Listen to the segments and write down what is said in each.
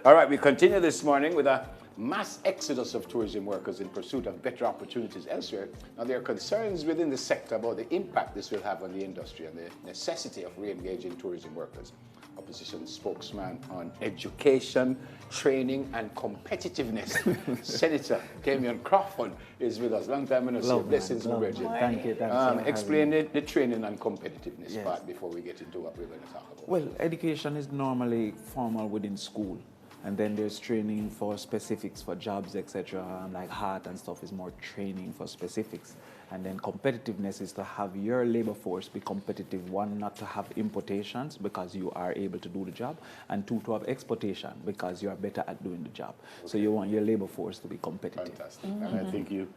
All right, we continue this morning with a mass exodus of tourism workers in pursuit of better opportunities elsewhere. Now, there are concerns within the sector about the impact this will have on the industry and the necessity of re-engaging tourism workers. Opposition spokesman on education, training, and competitiveness, Senator Damion Crawford, is with us. Long time no see. Blessings, my brethren. Thank you. Explain the training and competitiveness part before we get into what we're going to talk about. Well, education is normally formal within school. And then there's training for specifics for jobs, etc. Like heart and stuff is more training for specifics. And then competitiveness is to have your labor force be competitive. One, not to have importations because you are able to do the job. And two, to have exportation because you are better at doing the job. Okay. So you want your labor force to be competitive. Fantastic. Mm-hmm. And I think you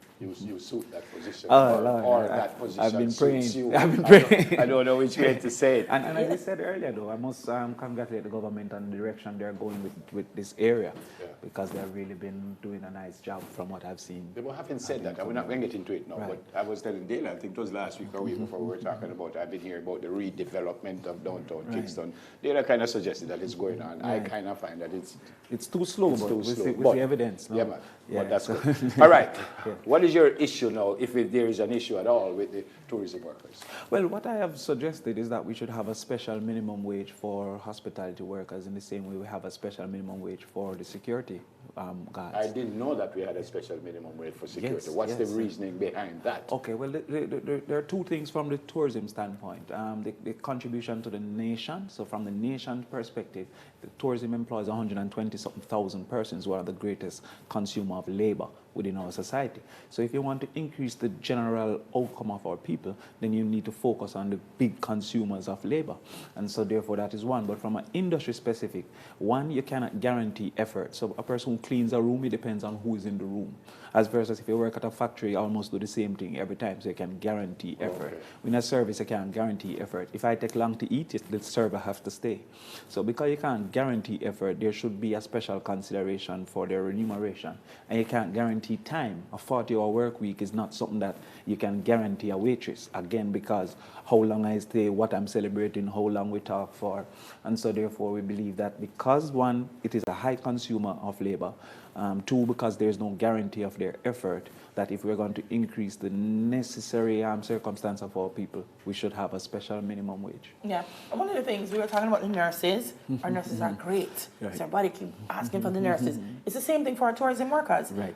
suit that position. That position I've been praying. Suits you. I've been praying. I don't know which way to say it. And as I said earlier, though, I must congratulate the government on the direction they're going with this area, because they've really been doing a nice job from what I've seen. But having said that, we're not going to get into it now, but I was telling Dana, I think it was last week or week before we were talking about, I've been hearing about the redevelopment of downtown Kingston. Dana kind of suggested that it's going on. I kind of find that it's too slow, but with the evidence. No? Yeah, man. But that's good. All right. What is your issue now, if there is an issue at all, with the tourism workers? Well, what I have suggested is that we should have a special minimum wage for hospitality workers in the same way we have a special minimum wage for the security guards. I didn't know that we had a special minimum wage for security. What's the reasoning behind that? Okay, well, there are two things from the tourism standpoint. The contribution to the nation. So from the nation perspective, the tourism employs 120,000 persons who are the greatest consumer of labor within our society. So if you want to increase the general outcome of our people, then you need to focus on the big consumers of labor. And so therefore that is one. But from an industry specific, one, you cannot guarantee effort. So a person who cleans a room, it depends on who is in the room. As versus if you work at a factory, you almost do the same thing every time, so you can guarantee effort. Okay. In a service, you can't guarantee effort. If I take long to eat, the server has to stay. So because you can't guarantee effort, there should be a special consideration for their remuneration. And you can't guarantee time. A 40-hour work week is not something that you can guarantee a waitress. Again, because how long I stay, what I'm celebrating, how long we talk for. And so therefore we believe that because one, it is a high consumer of labor, two, because there's no guarantee of their effort, that if we're going to increase the necessary circumstance of our people, we should have a special minimum wage. Yeah, and one of the things we were talking about the nurses, our nurses are great. Right. So everybody keep asking for the nurses. It's the same thing for our tourism workers. Right.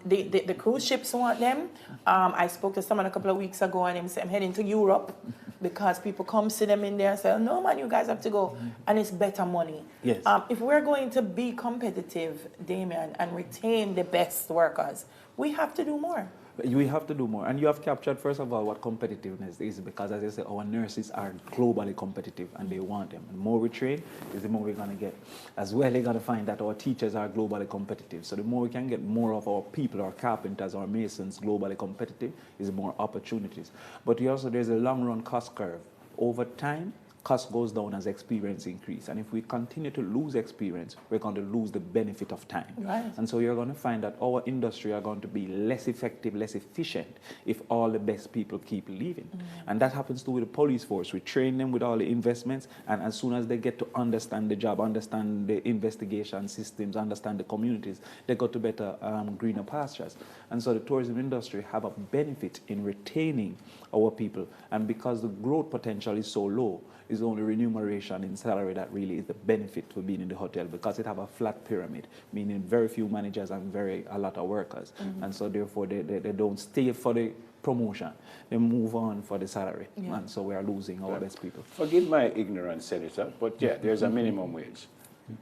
The cruise ships want them. I spoke to someone a couple of weeks ago and he said, I'm heading to Europe because people come see them in there and say, oh, no man, you guys have to go. And it's better money. Yes. If we're going to be competitive, Damion, and retain the best workers, we have to do more. We have to do more. And you have captured, first of all, what competitiveness is, because as I say, our nurses are globally competitive and they want them. And the more we train, is the more we're going to get. As well, they're going to find that our teachers are globally competitive. So the more we can get more of our people, our carpenters, our masons globally competitive, is the more opportunities. But there's a long-run cost curve. Over time, cost goes down as experience increase. And if we continue to lose experience, we're going to lose the benefit of time. Right. And so you're going to find that our industry are going to be less effective, less efficient if all the best people keep leaving. And that happens too with the police force. We train them with all the investments, and as soon as they get to understand the job, understand the investigation systems, understand the communities, they go to better, greener pastures. And so the tourism industry have a benefit in retaining our people. And because the growth potential is so low, is only remuneration in salary that really is the benefit for being in the hotel, because it have a flat pyramid, meaning very few managers and a lot of workers. And so therefore they don't stay for the promotion. They move on for the salary. And so we are losing our best people. Forgive my ignorance, Senator, but there's a minimum wage.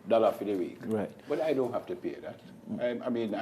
$1 for the week. Right. But I don't have to pay that. I mean,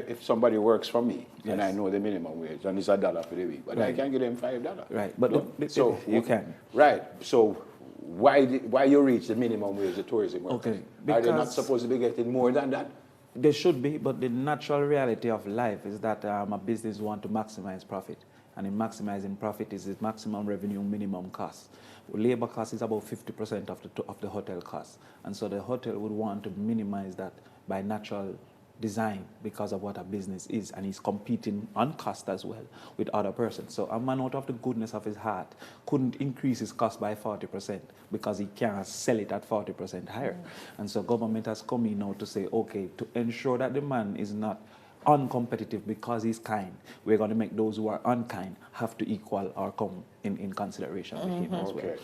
if somebody works for me, and I know the minimum wage, and it's $1 for the week, but I can give them $5. Right. But so you can. Right. So why you reach the minimum wage, the tourism workers? Okay. Are they not supposed to be getting more than that? They should be, but the natural reality of life is that a business wants to maximize profit. And in maximizing profit is the maximum revenue, minimum cost. Labor cost is about 50% of the hotel cost. And so the hotel would want to minimize that by natural design because of what a business is, and he's competing on cost as well with other persons. So a man out of the goodness of his heart couldn't increase his cost by 40% because he can't sell it at 40% higher. And so government has come in now to say, okay, to ensure that the man is not uncompetitive because he's kind, we're going to make those who are unkind have to equal or come in consideration with him as well.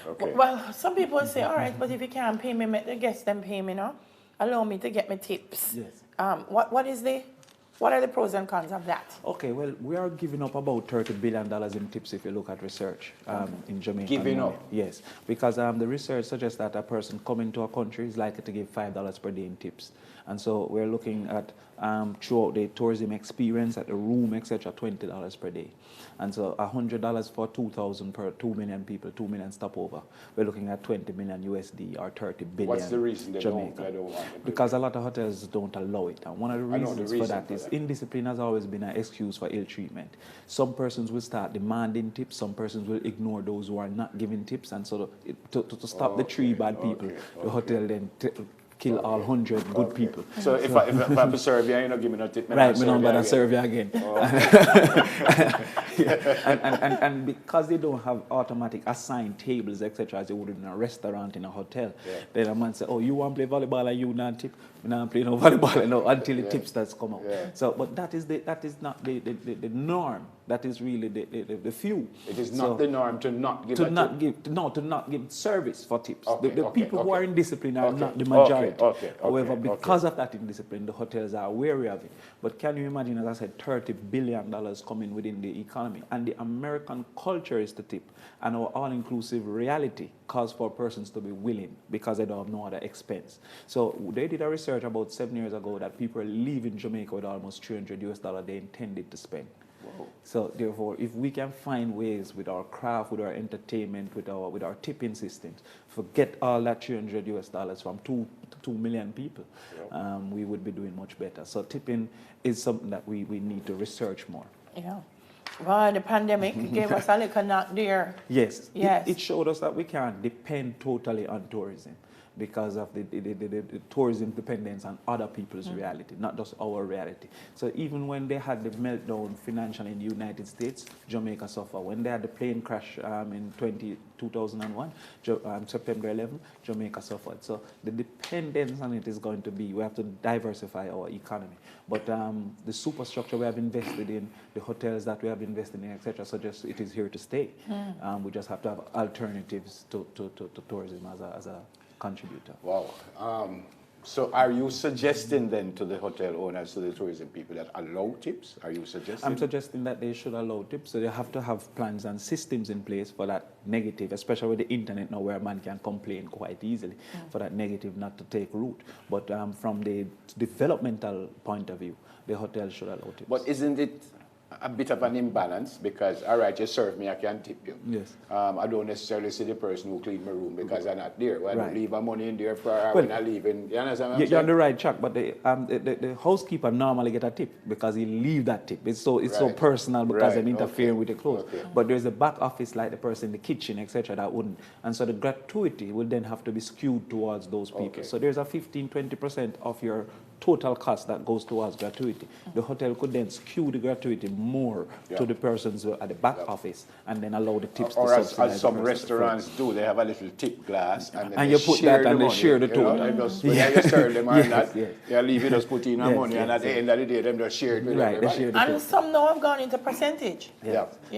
Okay. Well, some people say, all right, but if you can't pay me, make the guests them pay me, no? Allow me to get my tips. Yes. What are the pros and cons of that? Okay, well, we are giving up about $30 billion in tips if you look at research in Jamaica. Giving up? Yes, because the research suggests that a person coming to a country is likely to give $5 per day in tips. And so we're looking at, throughout the tourism experience, at the room, etc., $20 per day. And so $100 for 2,000 per 2 million people, 2 million stopover. We're looking at 20 million USD or 30 billion. What's the reason they don't want it? Because a lot of hotels don't allow it. And one of the reasons for that is indiscipline has always been an excuse for ill treatment. Some persons will start demanding tips, some persons will ignore those who are not giving tips, and so to stop the three bad people, the hotel then kill all 100 good people. So if I serve you, you're not giving me no tip. Right, we don't better serve you again. And because they don't have automatic assigned tables, etc., as they would in a restaurant, in a hotel, then a man say, oh, you want to play volleyball and you not tip? We don't play no volleyball until the tips starts come out. So, but that is not the norm. That is really the few. It is not the norm to not give to not give service for tips. The people who are in discipline are not the majority. However, because of that indiscipline, the hotels are wary of it. But can you imagine, as I said, $30 billion coming within the economy, and the American culture is to tip, and our all-inclusive reality calls for persons to be willing because they don't have no other expense. So they did a research about 7 years ago that people are leaving Jamaica with almost $300 they intended to spend. Wow. So therefore, if we can find ways with our craft, with our entertainment, with our tipping systems, forget all that $300 from 2 million people, we would be doing much better. So tipping is something that we need to research more. Yeah. Well, the pandemic gave us a little knock there. Yes. It showed us that we can't depend totally on tourism, because of the tourism dependence on other people's reality, not just our reality. So even when they had the meltdown financially in the United States, Jamaica suffered. When they had the plane crash in 2001, September 11, Jamaica suffered. So the dependence on it is going to be, we have to diversify our economy. But the superstructure we have invested in, the hotels that we have invested in, etc., suggests it is here to stay. We just have to have alternatives to tourism as a contributor. Wow. So are you suggesting then to the hotel owners, to the tourism people, that allow tips? Are you suggesting? I'm suggesting that they should allow tips. So they have to have plans and systems in place for that negative, especially with the internet now, where a man can complain quite easily, for that negative not to take root. But from the developmental point of view, the hotel should allow tips. But isn't it a bit of an imbalance? Because, all right, you serve me, I can tip you. Yes. I don't necessarily see the person who cleaned my room because I'm not there. Well, I don't leave my money in there for when I leave. You understand what I'm saying? You're on the right track, but the housekeeper normally get a tip because he leave that tip. It's so personal because they're interfering with the clothes. But there's a back office like the person in the kitchen, etc., that wouldn't. And so the gratuity will then have to be skewed towards those people. So there's a 15-20% of your total cost that goes towards gratuity. The hotel could then skew the gratuity more to the persons at the back office, and then allow the tips to subsidize. Or as some restaurants do, they have a little tip glass, and then you put that and they share the total. You serve them or not, you leave it, just put in our money, and at the end of the day, them just share it with everybody. And some now have gone into percentage.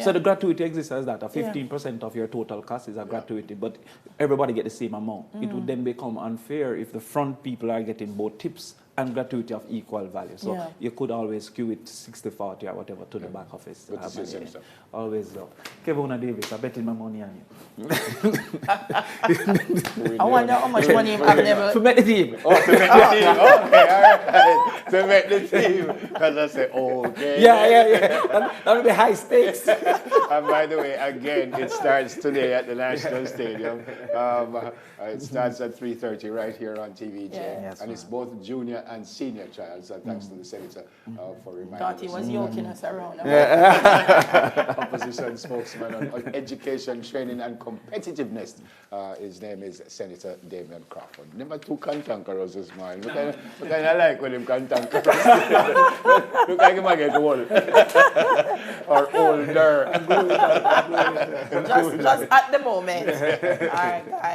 So the gratuity exists as that. 15% of your total cost is a gratuity, but everybody get the same amount. It would then become unfair if the front people are getting both tips and gratuity of equal value. So you could always skew it 60-40 or whatever to the back office. Always so. Kevin Davis, I bet in my money on you. I wonder how much money I've never... To make the team. Oh, to make the team. Okay, all right. To make the team. Because I say, okay. That would be high stakes. And by the way, again, it starts today at the National Stadium. It starts at 3:30 right here on TVJ. And it's both junior and senior child. So thanks to the Senator for reminding Thought he us. was yoking us around. Opposition spokesman on education, training, and competitiveness. His name is Senator Damion Crawford. Never too cantankerous this man. But I like when him cantankerous. Look like he might get old. Or older. Just at the moment. All right, guys.